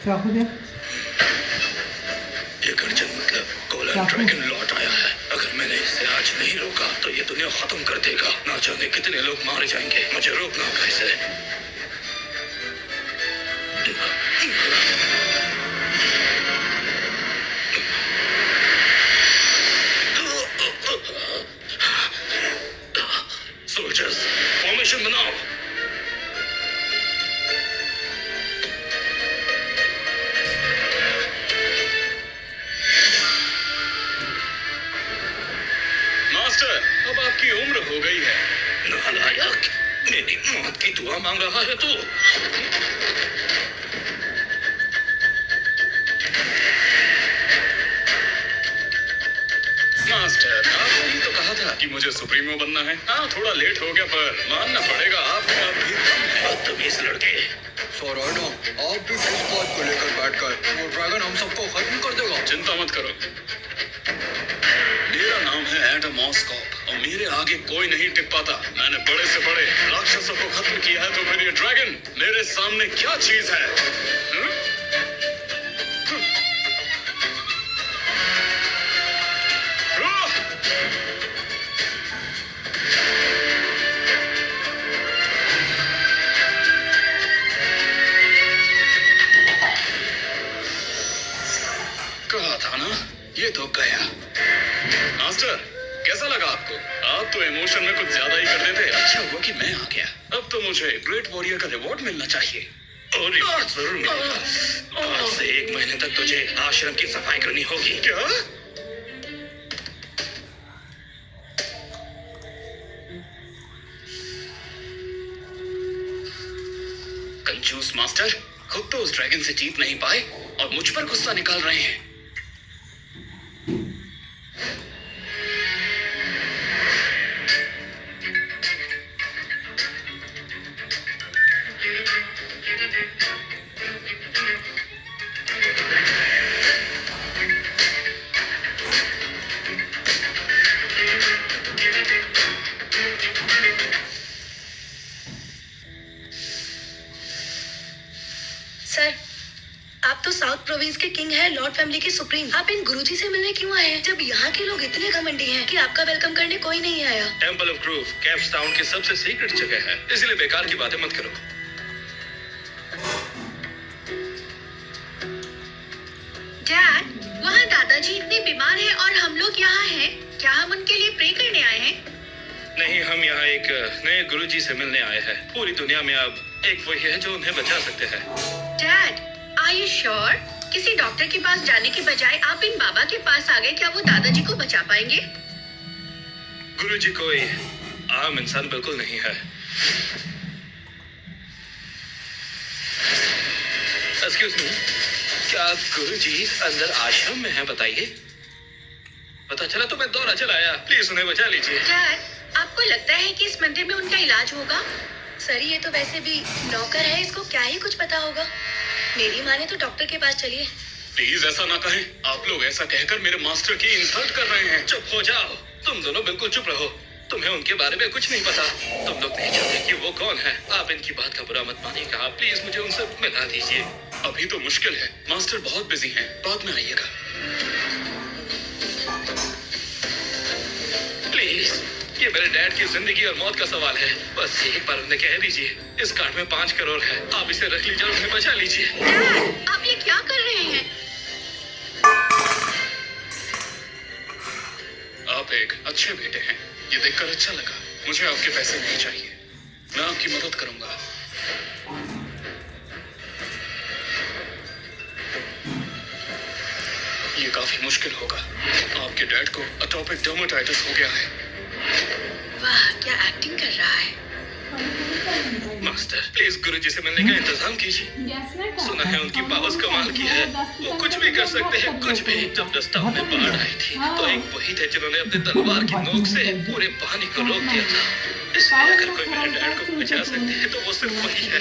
चाकू दे। ये गर्जन मतलब गोल्डन ड्रैगन लौट आया है। अगर मैंने इसे आज नहीं रोका तो ये दुनिया खत्म कर देगा। ना जाने कितने लोग मारे जाएंगे। मुझे रोकना होगा इसे। सोल्जर्स, फॉर्मेशन बनाओ। मास्टर, अब आपकी उम्र हो गई है। नालायक, मेरी मौत की दुआ मांग रहा है तू। मास्टर, आपने ही तो कहा था कि मुझे सुप्रीमो बनना है। हाँ, थोड़ा लेट हो गया पर मानना पड़ेगा आपका भी कम है। बदतमीज लड़के। सोरानो, आप भी किस बात को लेकर बैठकर वो ड्रैगन हम सबको खत्म कर देगा। चिंता मत करो। मेरा नाम है एडम ऑस्कॉप और मेरे आगे कोई नहीं टिक पाता। मैंने बड़े से बड़े राक्षसों को खत्म किया है, तो फिर ये ड्रैगन मेरे सामने क्या चीज है? कहा था ना, ये तो गया। मास्टर, कैसा लगा आपको? आप तो इमोशन में कुछ ज्यादा ही कर देते। अच्छा हुआ कि मैं आ गया। अब तो मुझे ग्रेट वॉरियर का रिवॉर्ड मिलना चाहिए। और रिवॉर्ड जरूर मिलेगा। आज से 1 महीने तक तुझे आश्रम की सफाई करनी होगी। क्या? कंजूस मास्टर, खुद तो उस ड्रैगन से जीत नहीं पाए और मुझ पर गुस्सा निकाल रहे हैं। सर, आप तो साउथ प्रोविंस के किंग हैं, लॉर्ड फैमिली के सुप्रीम। आप इन गुरुजी से मिलने क्यों आए हैं, जब यहाँ के लोग इतने घमंडी हैं कि आपका वेलकम करने कोई नहीं आया? Temple of groove caps town की सबसे सीक्रेट जगह है, इसलिए बेकार की बातें मत करो। डैड, वहाँ दादाजी इतने बीमार हैं और हम लोग यहाँ हैं। क्या हम उनके लिए प्रे करने आए हैं? नहीं, हम यहाँ एक नए गुरुजी से मिलने आए हैं। पूरी दुनिया में अब एक वही है जो उन्हें बचा सकते हैं। Dad, are you sure? किसी डॉक्टर के पास जाने की बजाय आप इन बाबा के पास आ गए। क्या वो दादाजी को बचा पाएंगे? गुरुजी कोई आम इंसान बिल्कुल नहीं है। एक्सक्यूज मी, क्या गुरुजी अंदर आश्रम में हैं? बताइए। पता चला तो मैं दौड़ा चला आया। प्लीज उन्हें बचा लीजिए। डैड, आपको लगता है कि इस मंदिर में उनका इलाज होगा? सर, ये तो वैसे भी नौकर है, इसको क्या ही कुछ पता होगा। मेरी माने तो डॉक्टर के पास चलिए। प्लीज ऐसा ना कहें। आप लोग ऐसा कहकर मेरे मास्टर की इंसल्ट कर रहे हैं। चुप हो जाओ। तुम दोनों बिल्कुल चुप रहो। तुम्हें उनके बारे में कुछ नहीं पता। तुम लोग नहीं जानते कि वो कौन है। आप इनकी बात का बुरा मत मानिएगा। प्लीज मुझे उनसे मिला दीजिए। अभी तो मुश्किल है, मास्टर बहुत बिजी हैं। बाद में आइएगा प्लीज। ये मेरे डैड की जिंदगी और मौत का सवाल है। बस एक बार उन्हें कह दीजिए इस कार्ड में 5 करोड़ है। आप इसे रख लीजिए और उन्हें बचा लीजिए। डैड, आप ये क्या कर रहे हैं? आप एक अच्छे बेटे हैं, ये देखकर अच्छा लगा। मुझे आपके पैसे नहीं चाहिए, मैं आपकी मदद करूंगा। ये काफी मुश्किल होगा। आपके डैड को एटोपिक डर्मेटाइटिस हो गया है। वाह, क्या एक्टिंग कर रहा है। मास्टर, प्लीज गुरुजी से मिलने का इंतजाम कीजिए। सुना है उनकी पावर्स कमाल की है। वो कुछ भी कर सकते हैं, कुछ भी। जब रास्ता में बाढ़ आई थी तो एक वही थे जिन्होंने अपने तलवार की नोक से पूरे पानी को रोक दिया था। इसलिए अगर कोई मेरे डैड को बचा सकते हैं तो वो सिर्फ वही है।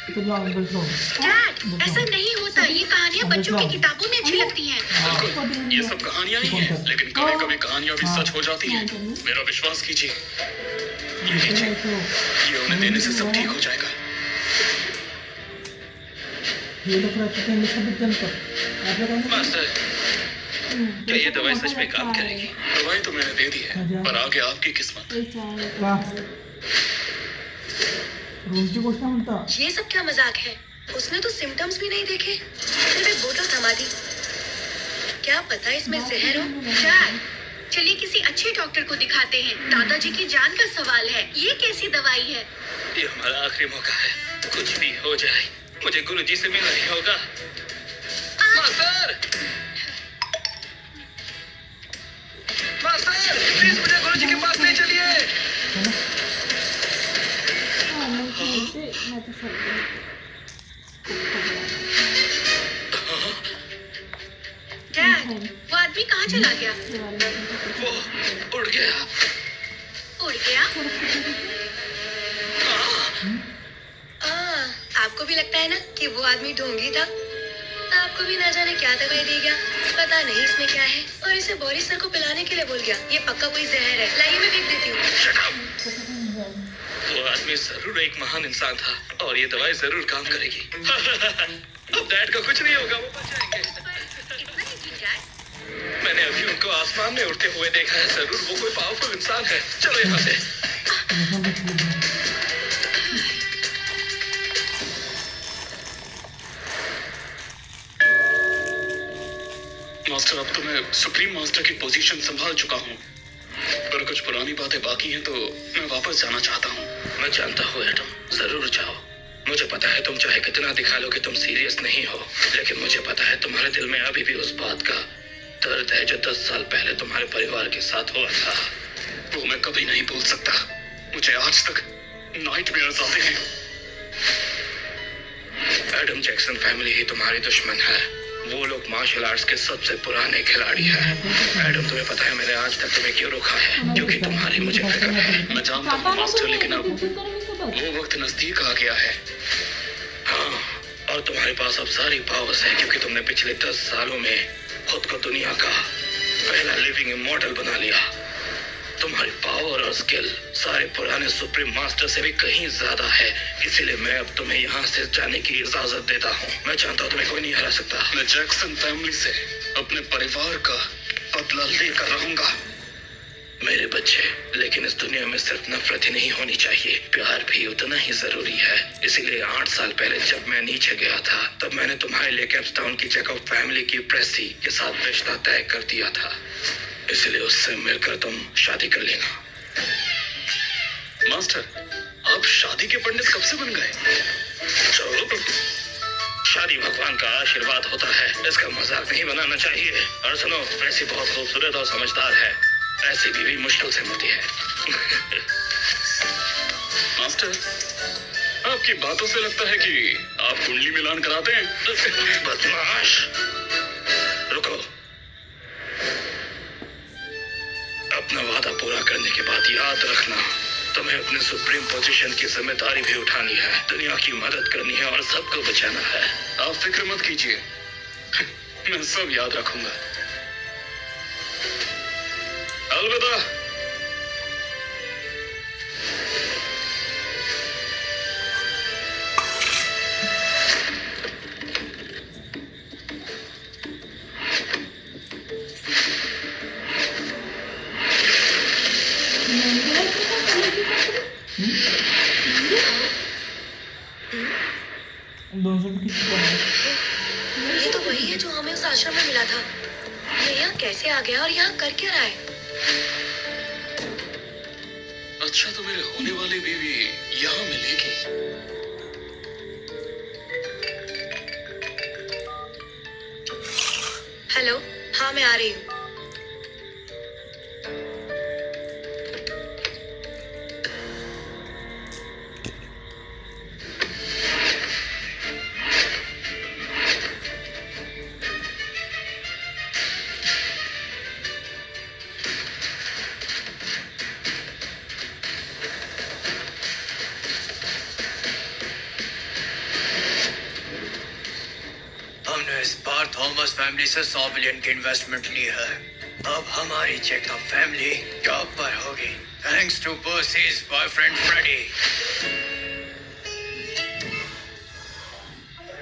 डैड, ऐसा नहीं होता। ये कहानियाँ बच्चों की किताबों में अच्छी लगती हैं। बिल्कुल, ये सब कहानियां ही हैं, लेकिन कभी कभी कहानियां भी सच हो जाती हैं। मेरा विश्वास कीजिए। ये लीजिए, ये उन्हें देने से सब ठीक हो जाएगा। हे लोक राहतात त्यांच्यासोबत जमतं आपलं काय नाही. मास्टर क्या ये दवाई सच में काम करेगी? दवाई तो मैंने दे दी है, पर आगे आपकी किस्मत। वा रोजची गोष्ट म्हणता. ये सब क्या मजाक है? उसने तो सिम्टम्स भी नहीं देखे, सिर्फ एक बोतल थमा दी। क्या पता इसमें जहर हो। डैड, चलिए किसी अच्छे डॉक्टर को दिखाते हैं। दादाजी की जान का सवाल है, ये कैसी दवाई है? ये हमारा आखिरी मौका है, कुछ भी हो जाए मुझे गुरुजी से मिलना ही होगा। मास्टर मास्टर प्लीज मुझे गुरुजी के पास ले चलिए। डैड, वो आदमी कहाँ चला गया? वो उड़ गया। उड़ गया? आपको भी लगता है ना कि वो आदमी ढोंगी था? आपको भी ना जाने क्या दवाई दे गया, पता नहीं इसमें क्या है, और इसे बोरिस सर को पिलाने के लिए बोल गया। ये पक्का कोई जहर है, लाइए मैं फेंक देती हूँ। Shut up! वो आदमी जरूर एक महान इंसान था और ये दवाई जरूर काम करेगी। अब डैड का कुछ नहीं होगा, वो बच जाएंगे। इतना ही ठीक, डैड? मैंने अभी उनको आसमान में उड़ते हुए देखा है, जरूर वो कोई पावरफुल इंसान है। चलो यहाँ से। मास्टर अब तो मैं सुप्रीम मास्टर की पोजीशन संभाल चुका हूँ, पर कुछ पुरानी बातें बाकी हैं तो मैं वापस जाना चाहता हूँ। मैं जानता हूँ एडम, जरूर जाओ। मुझे पता है तुम चाहे कितना दिखा लो कि तुम सीरियस नहीं हो, लेकिन मुझे पता है तुम्हारे दिल में अभी भी उस बात का दर्द है जो 10 साल पहले तुम्हारे परिवार के साथ हुआ था। वो मैं कभी नहीं भूल सकता। मुझे आज तक नाइटमेयर्स आते हैं। एडम जैक्सन फैमिली ही तुम्हारी दुश्मन है। वो लोग मार्शल आर्ट्स के सबसे पुराने खिलाड़ी हैं। एडम, तुम्हें पता है मैंने आज तक तुम्हें क्यों रोका है? क्योंकि तुम्हारी मुझे फिक्र है। मैं जानता हूँ मास्टर, लेकिन अब वो वक्त नजदीक आ गया है। हाँ, और तुम्हारे पास अब सारी पावर्स है क्योंकि तुमने पिछले 10 सालों में खुद को दुनिया का पहला लिविंग इमॉर्टल बना लिया। तुम्हारी पावर और स्किल सारे पुराने सुप्रीम मास्टर से भी कहीं ज्यादा है, इसीलिए मैं अब तुम्हें यहाँ से जाने की इजाजत देता हूँ। मैं जानता हूँ तुम्हें कोई नहीं हरा सकता। मैं जैक्सन फैमिली से अपने परिवार का बदला लेकर रहूंगा। मेरे बच्चे, लेकिन इस दुनिया में सिर्फ नफरत ही नहीं होनी चाहिए, प्यार भी उतना ही जरूरी है। इसीलिए 8 साल पहले जब मैं नीचे गया था, तब मैंने तुम्हारे लिए कैप्सटाउन की जैकब फैमिली की प्रेसी के साथ रिश्ता तय कर दिया था। इसलिए उससे मिलकर तुम शादी कर लेना। मास्टर, आप शादी के पंडित कब से बन गए? चलो, शादी भगवान का आशीर्वाद होता है, इसका मजाक नहीं बनाना चाहिए। और सुनो, प्रेसी बहुत खूबसूरत और समझदार है, ऐसी बीवी मुश्किल से मिलती है। मास्टर, आपकी बातों से लगता है कि आप कुंडली मिलान कराते हैं। बदमाश, रुको। अपना वादा पूरा करने के बाद याद रखना, तुम्हें अपने सुप्रीम पोजीशन की जिम्मेदारी भी उठानी है, दुनिया की मदद करनी है और सबको बचाना है। आप फिक्र मत कीजिए, मैं सब याद रखूंगा। अलविदा। ये तो वही है जो हमें उस आश्रम में मिला था। ये यहाँ कैसे आ गया और यहाँ कर क्या रहा है? अच्छा, तो मेरे होने वाली बीवी यहाँ मिलेगी। हेलो, हाँ मैं आ रही हूँ। हमने इस बार थॉमस फैमिली से 100 मिलियन की इन्वेस्टमेंट ली है। अब हमारी जैकब फैमिली टॉप पर होगी, थैंक्स टू पर्सीज बॉयफ्रेंड फ्रेडी।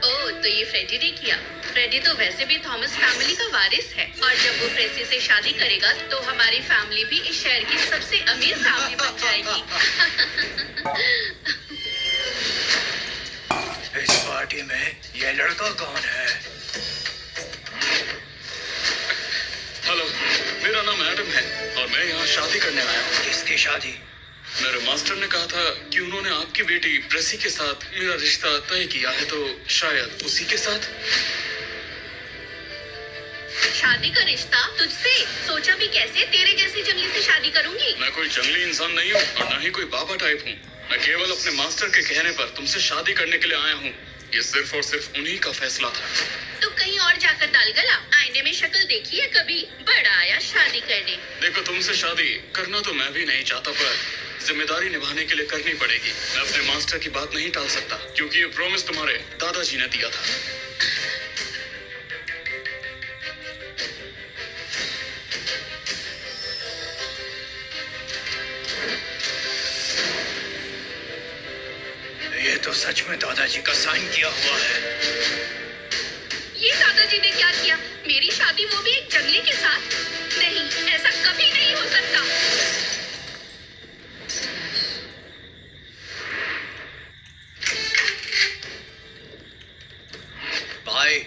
ओह तो ये फ्रेडी ने किया। फ्रेडी तो वैसे भी थॉमस फैमिली का वारिस है और जब वो प्रेसी से शादी करेगा तो हमारी फैमिली भी इस शहर की सबसे अमीर फैमिली बन जाएगी। इस पार्टी में ये लड़का कौन है? हेलो, मेरा नाम एडम है और मैं यहाँ शादी करने आया हूँ। किसकी शादी? मेरे मास्टर ने कहा था कि उन्होंने आपकी बेटी प्रेसी के साथ मेरा रिश्ता तय किया है, तो शायद उसी के साथ। शादी का रिश्ता तुझसे? सोचा भी कैसे तेरे जैसे जंगली से शादी करूंगी? मैं कोई जंगली इंसान नहीं हूँ और न ही कोई बाबा टाइप हूँ। मैं केवल अपने मास्टर के कहने पर तुमसे शादी करने के लिए आया हूँ। ये सिर्फ और सिर्फ उन्हीं का फैसला था। तो कहीं और जाकर दाल गला। आईने में शक्ल देखी है कभी? बड़ा आया शादी करने। देखो, तुमसे शादी करना तो मैं भी नहीं चाहता, पर जिम्मेदारी निभाने के लिए करनी पड़ेगी। मैं अपने मास्टर की बात नहीं टाल सकता क्योंकि ये प्रॉमिस तुम्हारे दादाजी ने दिया था। ये तो सच में दादाजी का साइन किया हुआ है। ये दादाजी ने क्या किया? मेरी शादी, वो भी एक जंगली के साथ? नहीं, ऐसा कभी नहीं हो सकता। भाई,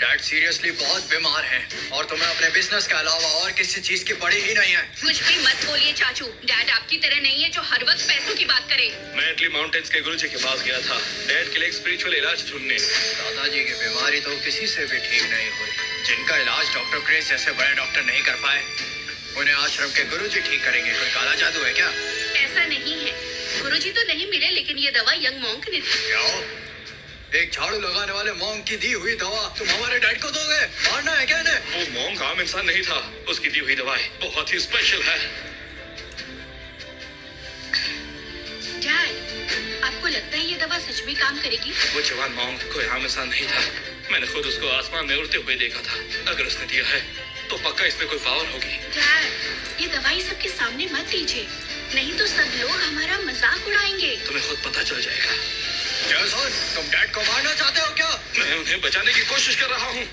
डैड सीरियसली बहुत बीमार हैं और तुम्हें अपने बिजनेस के अलावा और किसी चीज की पड़ी ही नहीं है। कुछ भी मत बोलिए चाचू। डैड आपकी तरह नहीं है जो हर वक्त पैसों की बात करे। मैं इटली माउंटेन्स के गुरुजी के पास गया था डैड के लिए एक स्पिरिचुअल इलाज ढूंढने। दादाजी की बीमारी तो किसी से भी ठीक नहीं हुई। जिनका इलाज डॉक्टर क्रेस जैसे बड़े डॉक्टर नहीं कर पाए, उन्हें आश्रम के गुरुजी ठीक करेंगे। कोई काला जादू है क्या? ऐसा नहीं है। गुरुजी तो नहीं मिले, लेकिन ये दवा यंग मॉन्क ने दी। क्या? एक झाड़ू लगाने वाले मॉन्क की दी हुई दवा तुम हमारे डैड को दोगे? मारना है क्या इन्हें? वो मॉन्क आम इंसान नहीं था। उसकी दी हुई दवाई बहुत ही स्पेशल है। डैड, आपको लगता है ये दवा सच में काम करेगी? वो जवान मॉन्क कोई आम इंसान नहीं था। मैंने खुद उसको आसमान में उड़ते हुए देखा था। अगर उसने दिया है तो पक्का इसमें कोई पावर होगी। डैड, ये दवाई सबके सामने मत दीजिए, नहीं तो सब लोग हमारा मजाक उड़ाएंगे। तुम्हें खुद पता चल जाएगा। जैसन, तुम डैड को मारना चाहते हो क्या? मैं उन्हें बचाने की कोशिश कर रहा हूँ।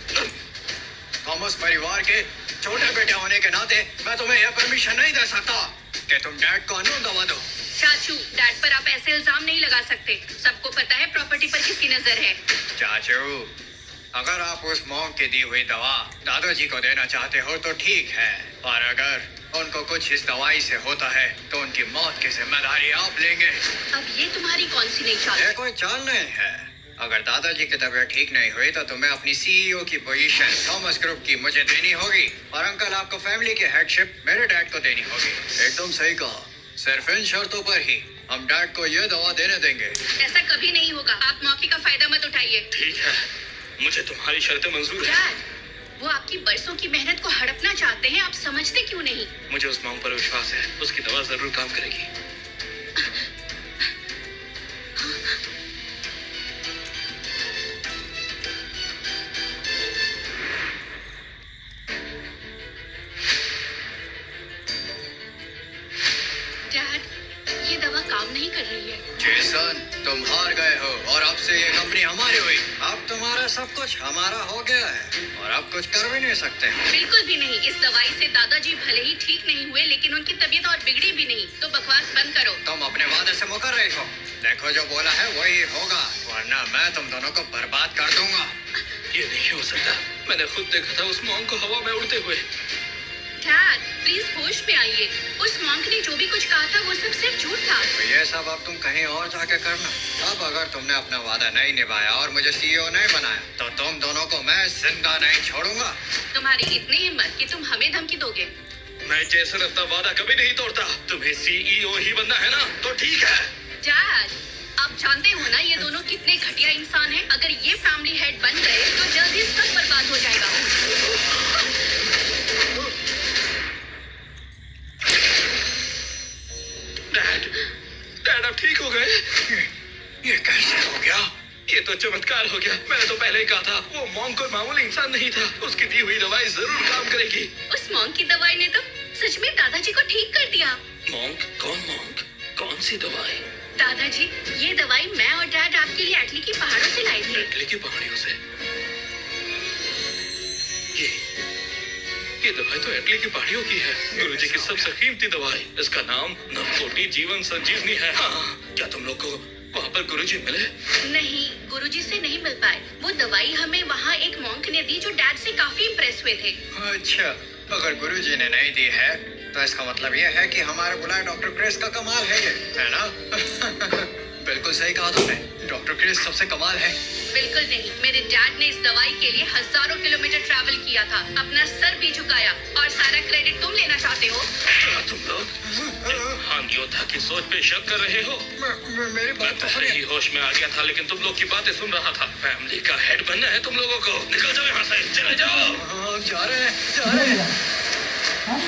थॉमस परिवार के छोटे बेटे होने के नाते मैं तुम्हें यह परमिशन नहीं दे सकता कि तुम डैड को अनोन दवा दो। चाचू, डैड पर आप ऐसे इल्जाम नहीं लगा सकते। सबको पता है प्रॉपर्टी पर किसकी नजर है। चाचू, अगर आप उस मॉन्क की दी हुई दवा दादाजी को देना चाहते हो तो ठीक है, और अगर उनको कुछ इस दवाई से होता है तो उनकी मौत की जिम्मेदारी आप लेंगे। अब ये तुम्हारी कौन सी नई चाल? यह कोई चाल नहीं है। अगर दादाजी की तबीयत ठीक नहीं हुई तो तुम्हें अपनी सीईओ की पोजीशन थॉमस ग्रुप की मुझे देनी होगी, और अंकल आपको फैमिली की हेडशिप मेरे डैड को देनी होगी। एकदम सही कहा। सिर्फ इन शर्तों पर ही हम डैड को यह दवा देने देंगे। ऐसा कभी नहीं होगा। आप मौके का फायदा मत उठाइए। ठीक है, मुझे तुम्हारी शर्तें मंजूर है। डैड, वो आपकी बरसों की मेहनत को हड़पना चाहते हैं। आप समझते क्यों नहीं? मुझे उस मॉन्क पर विश्वास है। उसकी दवा जरूर काम करेगी। डैड, ये दवा काम नहीं कर रही है। जेसन, तुम हार गए हो और अब से ये कंपनी हमारी हुई। अब तुम्हारा सब कुछ हमारा हो गया है और अब कुछ कर भी नहीं सकते। बिल्कुल भी नहीं। इस दवाई से दादाजी भले ही ठीक नहीं हुए, लेकिन उनकी तबीयत और बिगड़ी भी नहीं। तो बकवास बंद करो। तुम अपने वादे से मुकर रही हो। देखो, जो बोला है वही होगा, वरना मैं तुम दोनों को बर्बाद कर दूंगा। ये नहीं हो सकता। मैंने खुद देखा था उस मॉन्क को हवा में उड़ते हुए। डैड, प्लीज होश में आइए। उस मॉन्क ने जो भी कुछ कहा था वो सब सिर्फ झूठ था। तो ये सब अब तुम कहीं और जाके करना। अब अगर तुमने अपना वादा नहीं निभाया और मुझे सीईओ नहीं बनाया तो तुम दोनों को मैं जिंदा नहीं छोड़ूंगा। तुम्हारी इतनी हिम्मत कि तुम हमें धमकी दोगे? मैं जैसन अपना वादा कभी नहीं तोड़ता। तुम्हें सीईओ ही बनना है ना, तो ठीक है। डैड, आप जानते हो ना ये दोनों कितने घटिया इंसान हैं। अगर ये फैमिली हेड बन गए तो जल्दी सब बर्बाद हो जाएगा। डैड अब ठीक हो गए? ये कैसे हो गया? ये तो चमत्कार हो गया। मैंने तो पहले ही कहा था वो मॉन्क कोई मामूली इंसान नहीं था। उसकी दी हुई दवाई जरूर काम करेगी। उस मॉन्क की दवाई ने तो सच में दादाजी को ठीक कर दिया। मॉन्क? कौन मॉन्क? कौन सी दवाई? दादाजी, ये दवाई मैं और डैड आपके लिए एटली की पहाड़ों से लाए थे। इटली की पहाड़ियों से? ये दवाई तो इटली की पहाड़ियों की है। गुरुजी की सबसे कीमती दवाई। इसका नाम नवकोटि जीवन संजीवनी है। हाँ, क्या तुम लोग को वहाँ पर गुरुजी मिले? नहीं, गुरुजी से नहीं मिल पाए। वो दवाई हमें वहाँ एक मॉन्क ने दी जो डैड से काफी इम्प्रेस हुए थे। अच्छा, अगर गुरुजी ने नहीं दी है तो इसका मतलब ये है कि हमारे बुलाए डॉक्टर क्रिस का कमाल है, ये है ना? बिल्कुल सही कहा तुमने, डॉक्टर क्रिस सबसे कमाल है। बिल्कुल नहीं, मेरे डैड ने इस दवाई के लिए हजारों किलोमीटर ट्रैवल किया था, अपना सर भी झुकाया, और सारा क्रेडिट तुम लेना चाहते हो? क्या तुम लोग महान योद्धा की सोच पे शक कर रहे हो? मेरी मैं बात तो पहले ही होश में आ गया था, लेकिन तुम लोग की बातें सुन रहा था। फैमिली का हेड बनना है तुम लोगों को। निकल जाओ यहाँ से, चले जाओ। हाँ, जा रहे हैं, जा रहे हैं। हाँ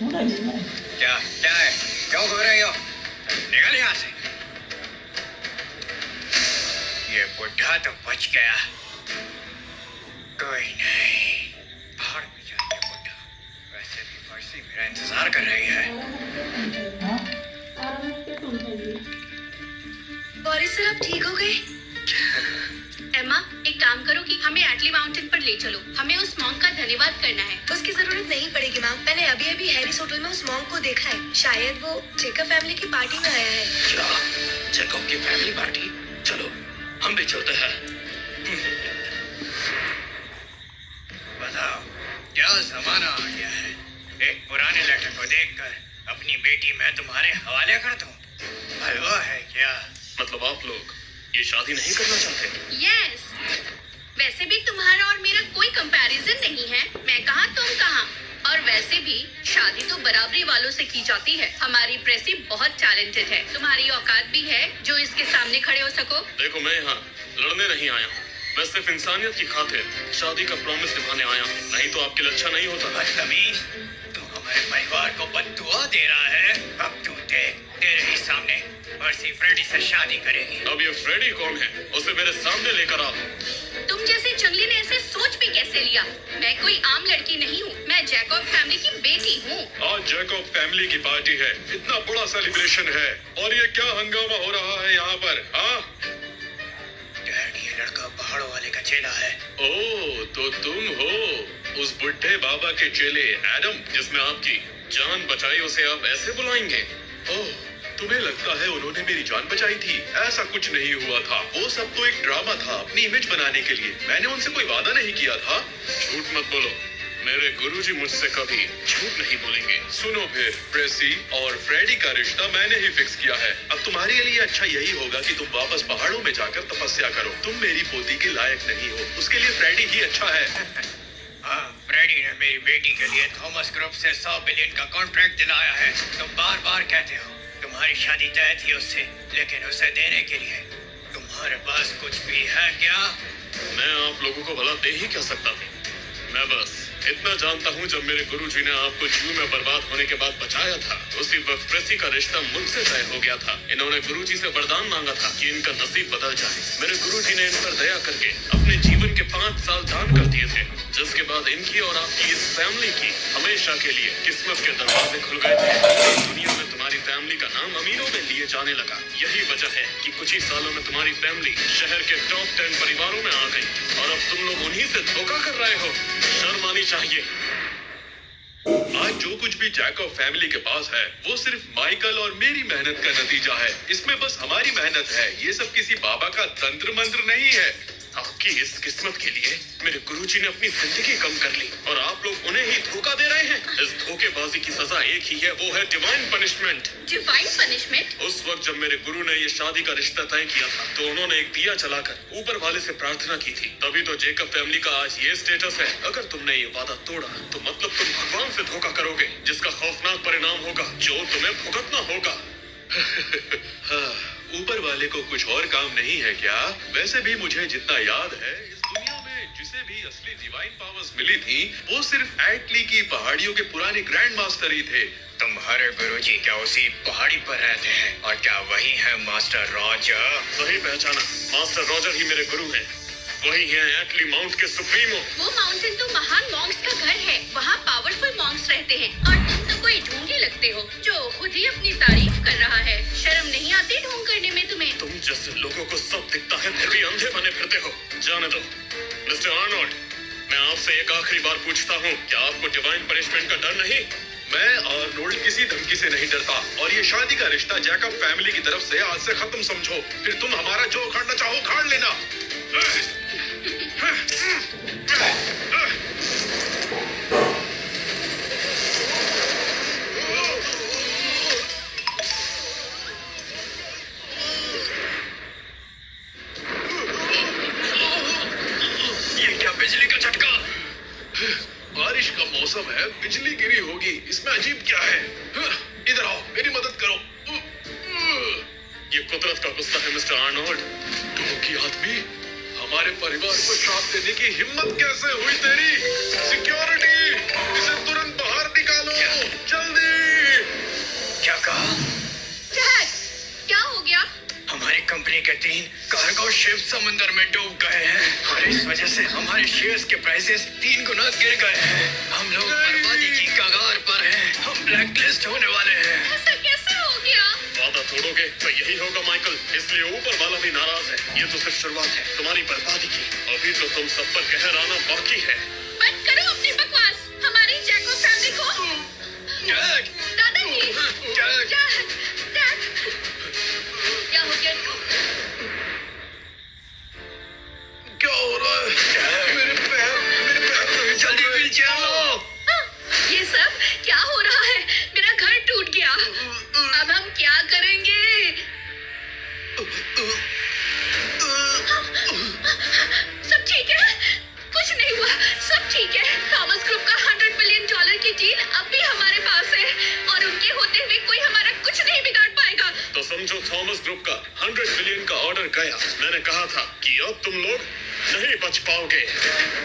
मोटा ही है। क्या क्या है, क्यों घूम रही हो? निकल यहाँ से। ये बुढ़ा तो बच गया। कोई नहीं, भाड़ में जाए बुढ़ा। वैसे भी पर्सी मेरा इंतजार कर रही है। हाँ बोरिस सर, आप ठीक हो गए? एम्मा, एक काम करो कि हमें एटली माउंटेन पर ले चलो। हमें उस मॉन्क का धन्यवाद करना है। उसकी जरूरत नहीं पड़ेगी मैम। मैंने अभी अभी हैरिस होटल में उस मॉन्क को देखा है। शायद वो जेकब फैमिली की पार्टी में आया है। क्या जैकब की फैमिली पार्टी? चलो हम भी चलते हैं। बताओ, क्या जमाना आ गया है। एक पुराने लेटर को देखकर अपनी बेटी मैं तुम्हारे हवाले कर दूं? भलवा है क्या? मतलब आप लोग ये शादी नहीं करना चाहते? यस, वैसे भी तुम्हारा और मेरा कोई कंपैरिजन नहीं है। मैं कहाँ तुम कहाँ। और वैसे भी शादी तो बराबरी वालों से की जाती है। हमारी प्रेसी बहुत टैलेंटेड है। तुम्हारी औकात भी है जो इसके सामने खड़े हो सको। देखो, मैं यहाँ लड़ने नहीं आया हूँ। मैं सिर्फ इंसानियत की खातिर शादी का प्रॉमिस निभाने आया हूँ। नहीं तो आपके लिए अच्छा नहीं होता। बदतमीज, तू हमारे परिवार को बद्दुआ दे रहा है। अब तू देख, तेरे ही सामने पर्सी फ्रेडी से शादी करेगी। अब ये फ्रेडी कौन है? उसे मेरे सामने लेकर आओ। तुम जैसे जंगली ने ऐसे सोच भी कैसे लिया? मैं कोई आम लड़की नहीं हूँ। मैं जैकब फैमिली की बेटी हूँ। आज जैकब फैमिली की पार्टी है। इतना बड़ा सेलिब्रेशन है, और ये क्या हंगामा हो रहा है यहाँ पर? हाँ, डैड, ये लड़का पहाड़ों वाले का चेला है। ओह, तो तुम हो उस बुढ़े बाबा के चेले एडम, जिसने आपकी जान बचाई। उसे आप ऐसे बुलाएंगे? ओह, तुम्हें लगता है उन्होंने मेरी जान बचाई थी? ऐसा कुछ नहीं हुआ था। वो सब तो एक ड्रामा था, अपनी इमेज बनाने के लिए। मैंने उनसे कोई वादा नहीं किया था। झूठ मत बोलो। मेरे गुरुजी मुझसे कभी झूठ नहीं बोलेंगे। सुनो फिर, प्रेसी और फ्रेडी का रिश्ता मैंने ही फिक्स किया है। अब तुम्हारे लिए अच्छा यही होगा कि तुम वापस पहाड़ों में जाकर तपस्या करो। तुम मेरी पोती के लायक नहीं हो, उसके लिए फ्रेडी ही अच्छा है। हाँ, फ्रेडी ने मेरी बेटी के लिए थॉमस ग्रुप से 100 बिलियन का कॉन्ट्रैक्ट दिलाया है। तुम बार बार कहते हो तुम्हारी शादी तय थी उससे, लेकिन उसे देने के लिए तुम्हारे पास कुछ भी है क्या? मैं आप लोगों को भला दे ही क्या सकता हूँ? मैं बस इतना जानता हूँ, जब मेरे गुरुजी ने आपको जू में बर्बाद होने के बाद बचाया था, उसी वक्त प्रेसी का रिश्ता मुझसे तय हो गया था। इन्होंने गुरुजी से वरदान मांगा था कि इनका नसीब बदल जाए। मेरे गुरुजी ने इन पर दया करके अपने जीवन के 5 साल दान कर दिए थे, जिसके बाद इनकी और आपकी इस फैमिली की हमेशा के लिए किस्मत के दरवाजे खुल गए थे। दुनिया में तुम्हारी फैमिली का नाम अमीरों में लिए जाने लगा। यही वजह है कि कुछ ही सालों में तुम्हारी फैमिली शहर के टॉप 10 परिवारों में आ गई, और अब तुम लोग उन्हीं से धोखा कर रहे हो। शर्म आनी चाहिए। आज जो कुछ भी जैकब फैमिली के पास है, वो सिर्फ माइकल और मेरी मेहनत का नतीजा है। इसमें बस हमारी मेहनत है। ये सब किसी बाबा का तंत्र मंत्र नहीं है। आपकी इस किस्मत के लिए मेरे गुरुजी ने अपनी जिंदगी कम कर ली, और आप लोग उन्हें ही धोखा दे रहे हैं। इस धोखेबाजी की सजा एक ही है, वो है डिवाइन पनिशमेंट। Divine punishment? उस वक्त जब मेरे गुरु ने ये शादी का रिश्ता तय किया था, तो उन्होंने एक दिया जलाकर ऊपर वाले से प्रार्थना की थी। तभी तो जैकब फैमिली का आज ये स्टेटस है। अगर तुमने ये वादा तोड़ा, तो मतलब तुम भगवान से धोखा करोगे, जिसका खौफनाक परिणाम होगा, जो तुम्हें भुगतना होगा। हाँ, ऊपर वाले को कुछ और काम नहीं है क्या? वैसे भी मुझे जितना याद है, इस दुनिया में जिसे भी असली डिवाइन पावर्स मिली थी, वो सिर्फ एटली की पहाड़ियों के पुराने ग्रैंड मास्टर ही थे। तुम्हारे गुरुजी क्या उसी पहाड़ी पर रहते हैं? और क्या वही है मास्टर रॉजर? सही पहचाना, मास्टर रॉजर ही मेरे गुरु हैं। वही हैं एटली माउंट के सुप्रीमो। वो माउंटेन तो महान मॉन्क्स का घर है। वहाँ पावरफुल मॉन्क्स रहते हैं, और तुम तो कोई ढोंगी लगते हो जो खुद ही अपनी तारीफ कर रहा है। शर्म नहीं आती ढोंग करने में तुम्हें? तुम जैसे लोगों को सब दिखता है फिर भी अंधे बने फिरते हो। जाने दो मिस्टर आर्नोल्ड, मैं आपसे एक आखिरी बार पूछता हूँ, क्या आपको डिवाइन पनिशमेंट का डर नहीं? मैं आर्नोल्ड किसी धमकी से नहीं डरता और ये शादी का रिश्ता जैकब फैमिली की तरफ से आज से खत्म समझो। फिर तुम हमारा जो उखाड़ना चाहो उखाड़ लेना। ये क्या बिजली का झटका? बारिश का मौसम है, बिजली गिरी होगी, इसमें अजीब क्या है? इधर आओ, मेरी मदद करो। ये कुदरत का गुस्सा है मिस्टर आर्नोल्ड। ढोंगी आदमी, हमारे परिवार को श्राप देने की हिम्मत कैसे हुई तेरी? सिक्योरिटी, इसे तुरंत बाहर निकालो, जल्दी। क्या कहा? डैड, क्या हो गया? हमारी कंपनी के 3 कार्गो शिप समुद्र में डूब गए हैं और इस वजह से हमारे शेयर्स के प्राइसेस 3 गुना गिर गए हैं। हम लोग बर्बादी की कगार पर हैं। हम ब्लैकलिस्ट होने वाले हैं। ऐसा कैसे हो गया? वादा तोड़ोगे तो यही होगा माइकल, इसलिए ऊपर वाला भी नाराज है। ये तो सिर्फ शुरुआत है तुम्हारी बर्बादी की। अभी तो तुम सब पर कहर आना बाकी है। बंद करो अपनी बकवास। हमारी जैको फैमिली को डैड! दादाजी, डैड! डैड, क्या हो गया इनको? क्या हो रहा है? मेरे पैर जल्दी व्हीलचेयर लो। ये सब क्या हो रहा है? मेरा घर टूट गया। अब हम क्या करेंगे? सब ठीक है? कुछ नहीं हुआ, सब ठीक है। थॉमस ग्रुप का $100 बिलियन की डील अब भी हमारे पास है और उनके होते हुए कोई हमारा कुछ नहीं बिगाड़ पाएगा। तो समझो थॉमस ग्रुप का 100 बिलियन का ऑर्डर गया। मैंने कहा था कि अब तुम लोग नहीं बच पाओगे।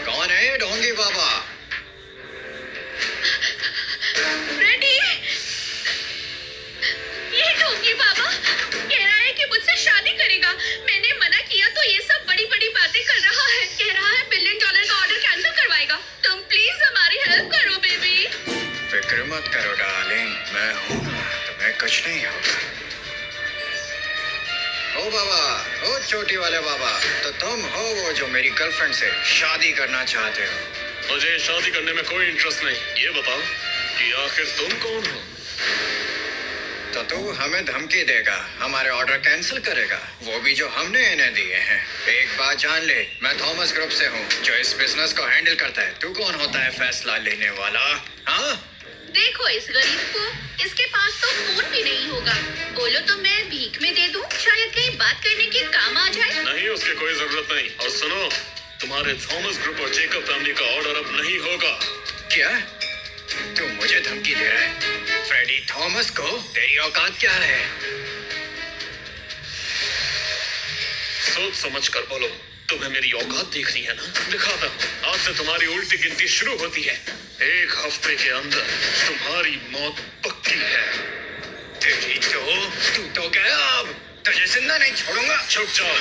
कौन है ये ढोंगी बाबा? फ्रेडी, ये ढोंगी बाबा कह रहा है कि मुझसे शादी करेगा। मैंने मना किया तो ये सब बड़ी बड़ी बातें कर रहा है। कह रहा है $1 बिलियन का ऑर्डर कैंसिल करवाएगा। तुम प्लीज हमारी हेल्प करो बेबी। फिक्र मत करो डार्लिंग, मैं हूं ना, तुम्हें कुछ नहीं होगा। ओ बाबा, ओ छोटी वाले बाबा, तो तुम हो वो जो मेरी गर्लफ्रेंड से शादी करना चाहते हो? मुझे शादी करने में कोई इंटरेस्ट नहीं। ये बताओ कि आखिर तुम कौन हो? तो तू हमें धमकी देगा, हमारे ऑर्डर कैंसिल करेगा, वो भी जो हमने इन्हें दिए हैं। एक बात जान ले, मैं थॉमस ग्रुप से हूँ जो इस बिजनेस को हैंडल करता है। तू कौन होता है फैसला लेने वाला? हाँ, देखो इस गरीब को, इसके पास तो फोन भी नहीं होगा। बोलो तो मैं भीख में दे दूं, शायद कहीं बात करने के काम आ जाए। नहीं, उसकी कोई जरूरत नहीं। और सुनो, तुम्हारे थॉमस ग्रुप और जेकब फैमिली का ऑर्डर अब नहीं होगा। क्या तू मुझे धमकी दे रहा है? फ्रेडी थॉमस को तेरी औकात क्या है? सोच समझ कर बोलो। तुम्हें मेरी औकात देखनी है ना? दिखाता हूँ। आज से तुम्हारी उल्टी गिनती शुरू होती है। 1 हफ्ते के अंदर तुम्हारी मौत पक्की है। तेरी तू तो गया, अब तुझे जिंदा नहीं छोड़ूंगा। छुप जाओ,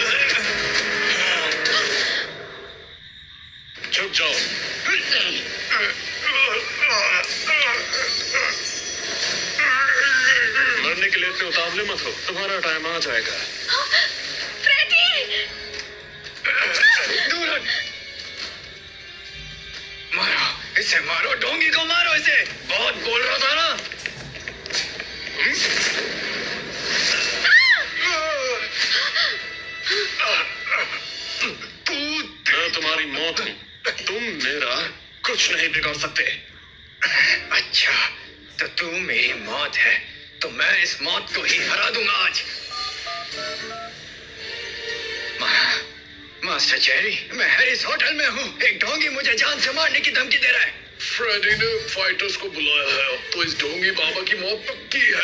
छुप जाओ। मरने के लिए इतने उतावले मत हो, तुम्हारा टाइम आ जाएगा। फ्रेडी, दूर हट। मारो इसे, मारो ढोंगी को, मारो इसे। बहुत बोल रहा था ना? मैं तुम्हारी मौत हूँ, तुम मेरा कुछ नहीं बिगाड़ सकते। अच्छा, तो तू मेरी मौत है, तो मैं इस मौत को ही हरा दूंगा आज। मास्टर चेरी, मैं हैरिस होटल में हूँ। एक ढोंगी मुझे जान से मारने की धमकी दे रहा है। फ्रेडी ने फाइटर्स को बुलाया है, अब तो इस ढोंगी बाबा की मौत पक्की है।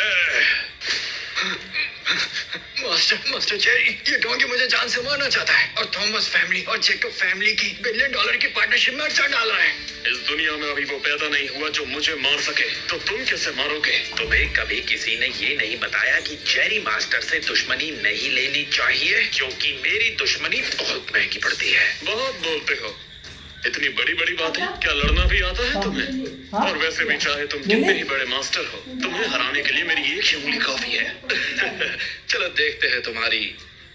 मास्टर चेरी, ये ढोंगी मुझे जान से मारना चाहता है और थॉमस फैमिली और जेकब फैमिली की $1 बिलियन की पार्टनरशिप में अड़चन डाल रहा है। इस दुनिया में अभी वो पैदा नहीं हुआ जो मुझे मार सके, तो तुम कैसे मारोगे? तुम्हें कभी किसी ने ये नहीं बताया कि जेरी मास्टर से दुश्मनी नहीं लेनी चाहिए, क्योंकि मेरी दुश्मनी बहुत महंगी पड़ती है। बहुत बोलते हो। इतनी बड़ी बड़ी बातें, क्या लड़ना भी आता है तुम्हें? हाँ? और वैसे भी चाहे तुम कितने ही बड़े मास्टर हो, तुम्हें हराने के लिए मेरी एक ही उंगली काफी है। चलो देखते हैं तुम्हारी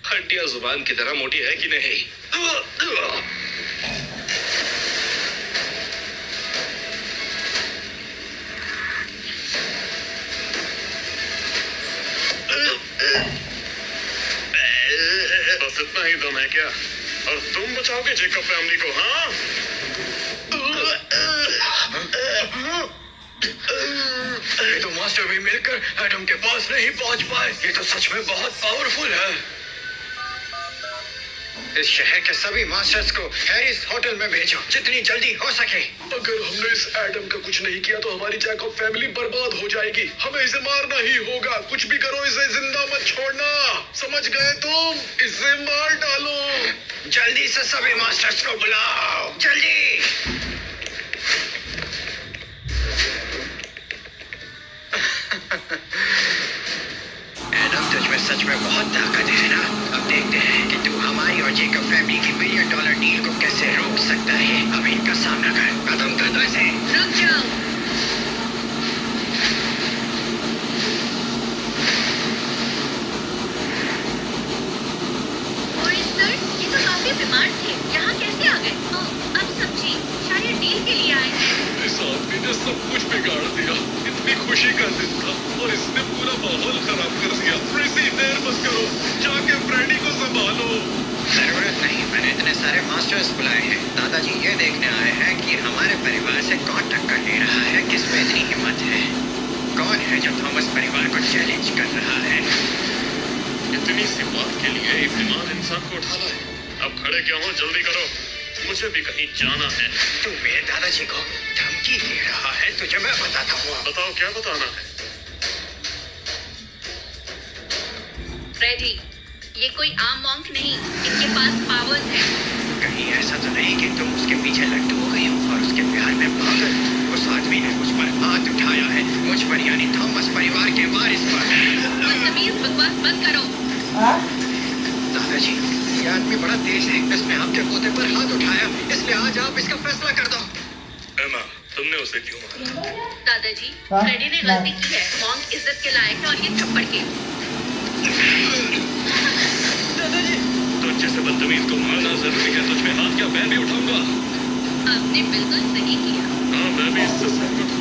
हड्डियां जुबान की तरह मोटी है कि नहीं। बस इतना ही दम है क्या? और तुम बचाओगे जेकब फैमिली को? हाँ, ये तो मास्टर भी मिलकर एडम के पास नहीं पहुंच पाए। ये तो सच में बहुत पावरफुल है। इस शहर के सभी मास्टर्स को हैरिस होटल में भेजो, जितनी जल्दी हो सके। अगर हमने इस एडम का कुछ नहीं किया तो हमारी जैकब फैमिली बर्बाद हो जाएगी। हमें इसे मारना ही होगा। कुछ भी करो, इसे जिंदा मत छोड़ना। समझ गए तुम? इसे मार डालो। जल्दी से सभी मास्टर्स को बुलाओ, जल्दी। एडम, तुझ में सच में बहुत ताकत है ना? अब देखते हैं कि तू हमारी और जेकब फैमिली की $1 बिलियन डील को कैसे रोक सकता है। अब इनका सामना कर, कदम कदम से। रुक जाओ। बोरिस सर, ये तो काफी बीमार थे, यहाँ कैसे आ गए? ओह, अब समझी, शायद डील के लिए आए हैं। इस आदमी ने सब कुछ बिगाड़ दिया। इतनी खुशी का दिन था और इसने पूरा माहौल खराब कर दिया। प्रेसी, देर मत करो, जाके फ्रेडी को संभालो। जरूरत नहीं, मैंने इतने सारे मास्टर्स बुलाए हैं। दादाजी ये देखने आए हैं कि हमारे परिवार से कौन टक्कर ले रहा है, किसमें इतनी हिम्मत है, कौन है जो थॉमस परिवार को चैलेंज कर रहा है। इतनी सी बात के लिए एक बीमार इंसान को उठा लाए। अब खड़े क्यों हो? जल्दी करो, मुझे भी कहीं जाना है। तू मेरे दादाजी को धमकी दे रहा है, तुझे मैं बताता हूँ। बताओ क्या बताना है? फ्रेडी, ये कोई आम मॉन्क नहीं, इनके पास पावर्स हैं। कहीं ऐसा तो नहीं कि तुम उसके पीछे लट्टू हो गई हो और उसके प्यार में पागल? उस आदमी ने मुझ पर हाथ उठाया है, मुझ पर यानी थॉमस परिवार के वारिस पर। बदतमीज बकवास बंद करो। हाँ? दादाजी, ये आदमी बड़ा तेज है, इसने आपके पोते पर हाथ उठाया, इसलिए आज आप इसका फैसला कर दो। एमा, तुमने उसे क्यों मारा? दादाजी, हाँ? फ्रेडी ने गलती की है। मॉन्क इज्जत के लायक है और ये थप्पड़ के। दादाजी, तुझ जैसे बदतमीज को मारना जरूरी है। तुझ पे हाथ क्या? मैं भी उठाऊंगा। आपने बिल्कुल सही किया। हाँ, मैं भी इससे सहमत हूँ।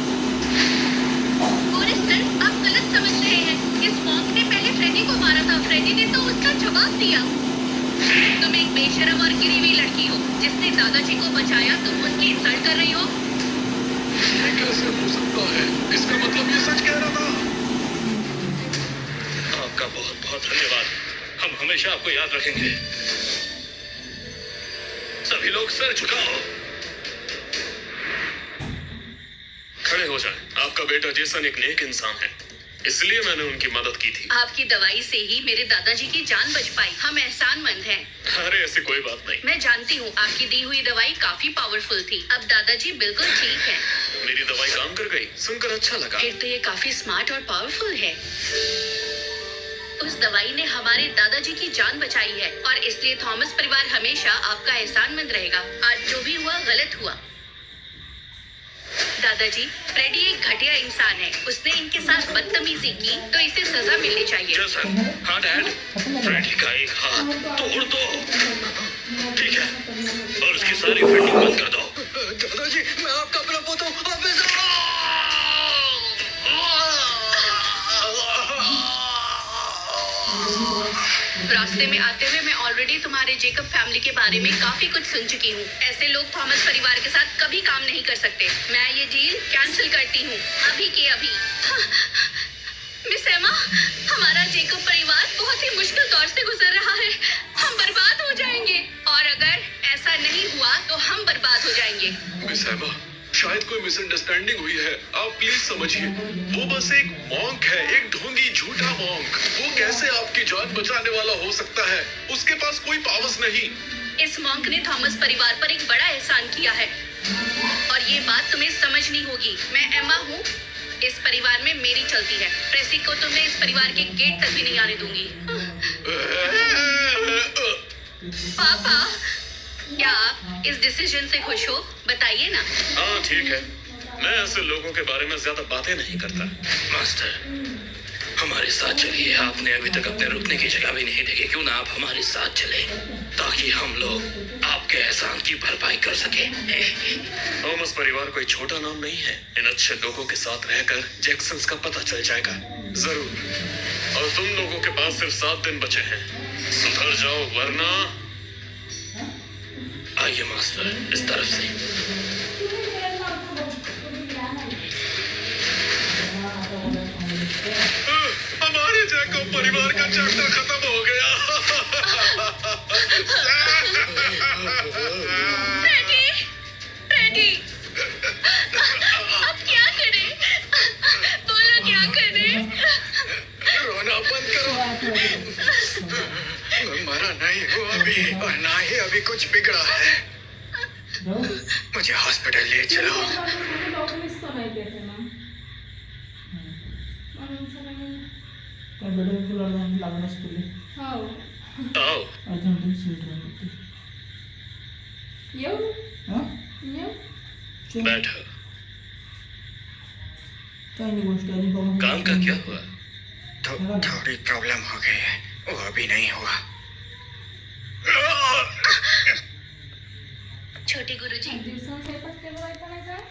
बोरिस सर, आप गलत समझ रहे हैं। इस मॉन्क ने पहले फ्रेडी को मारा था। फ्रेडी ने तो उसका जवाब दिया। तुम एक बेशरम और गिरी हुई लड़की हो। जिसने दादाजी को बचाया, तुम उसकी इंसल्ट कर रही हो। ये कैसे हो सकता है? इसका मतलब ये सच कह रहा था। आपका बहुत बहुत धन्यवाद। हम हमेशा आपको याद रखेंगे। सभी लोग सर झुकाओ, खड़े हो जाएं। आपका बेटा जेसन एक नेक इंसान है, इसलिए मैंने उनकी मदद की थी। आपकी दवाई से ही मेरे दादाजी की जान बच पाई। हम एहसानमंद हैं। अरे ऐसी कोई बात नहीं। मैं जानती हूँ, आपकी दी हुई दवाई काफी पावरफुल थी। अब दादाजी बिल्कुल ठीक है। मेरी दवाई काम कर गई, सुनकर अच्छा लगा। फिर तो ये काफी स्मार्ट और पावरफुल है। उस दवाई ने हमारे दादाजी की जान बचाई है और इसलिए थॉमस परिवार हमेशा आपका एहसानमंद रहेगा। आज जो भी हुआ गलत हुआ। दादाजी, फ्रेडी एक घटिया इंसान है। उसने इनके साथ बदतमीजी की तो इसे सजा मिलनी चाहिए। जेसन, हाँ डैड, फ्रेडी का एक हाथ तोड़ दो, ठीक है? और उसकी सारी फंडिंग बंद कर दो। दादाजी, मैं आपका अपना पोता हूँ, आप ऐसा- रास्ते में आते हुए मैं ऑलरेडी तुम्हारे जेकब फैमिली के बारे में काफी कुछ सुन चुकी हूँ। ऐसे लोग थॉमस परिवार के साथ कभी काम नहीं कर सकते। मैं ये डील कैंसिल करती हूँ, अभी के अभी। मिस एमा, हमारा जेकब परिवार बहुत ही मुश्किल दौर से गुजर रहा है। हम बर्बाद हो जाएंगे और अगर ऐसा नहीं हुआ तो हम बर्बाद हो जाएंगे। मिस एमा, शायद कोई मिसअंडरस्टैंडिंग हुई है। आप प्लीज समझिए, वो बस एक मॉन्क है, एक ढोंगी झूठा मॉन्क। वो कैसे आपकी जान बचाने वाला हो सकता है? उसके पास कोई पावर्स नहीं। इस मॉन्क ने थॉमस परिवार पर एक बड़ा एहसान किया है और ये बात तुम्हें समझनी होगी। मैं एमा हूँ, इस परिवार में मेरी चलती है। प्रेसी को तो मैं इस परिवार के गेट तक भी नहीं आने दूंगी। पापा, क्या आप इस डिसीजन से खुश हो? बताइए ना। हाँ ठीक है, मैं ऐसे लोगों के बारे में ज्यादा बातें नहीं करता। मास्टर, हमारे साथ चलिए। आपने अभी तक अपने रुकने की जगह भी नहीं देखी। क्यों ना आप हमारे साथ चले, ताकि हम लोग आपके एहसान की भरपाई कर सके। थॉमस परिवार कोई छोटा नाम नहीं है। इन अच्छे लोगों के साथ रहकर जैक्सन्स का पता चल जाएगा जरूर। और तुम लोगों के पास सिर्फ 7 दिन बचे हैं, सुधर जाओ वरना। आइए मास्टर, इस तरफ से। हमारे जैकब परिवार का चैप्टर खत्म हो गया। फ्रेडी, फ्रेडी, अब क्या करें? बोलो क्या करें? रोना बंद करो। मरा नहीं हूँ अभी, और ना ही अभी कुछ बिगड़ा है। मुझे हॉस्पिटल ले चलो। त्या बेडवर तुला लागणंच तुला आओ। अर्जंटून सीट राहते हां बैठो। चांगली गोष्ट आहे. आणि बघा काम का क्या हुआ? थोड़ी प्रॉब्लम हो गई है, वो अभी नहीं हुआ। छोटे गुरुजी,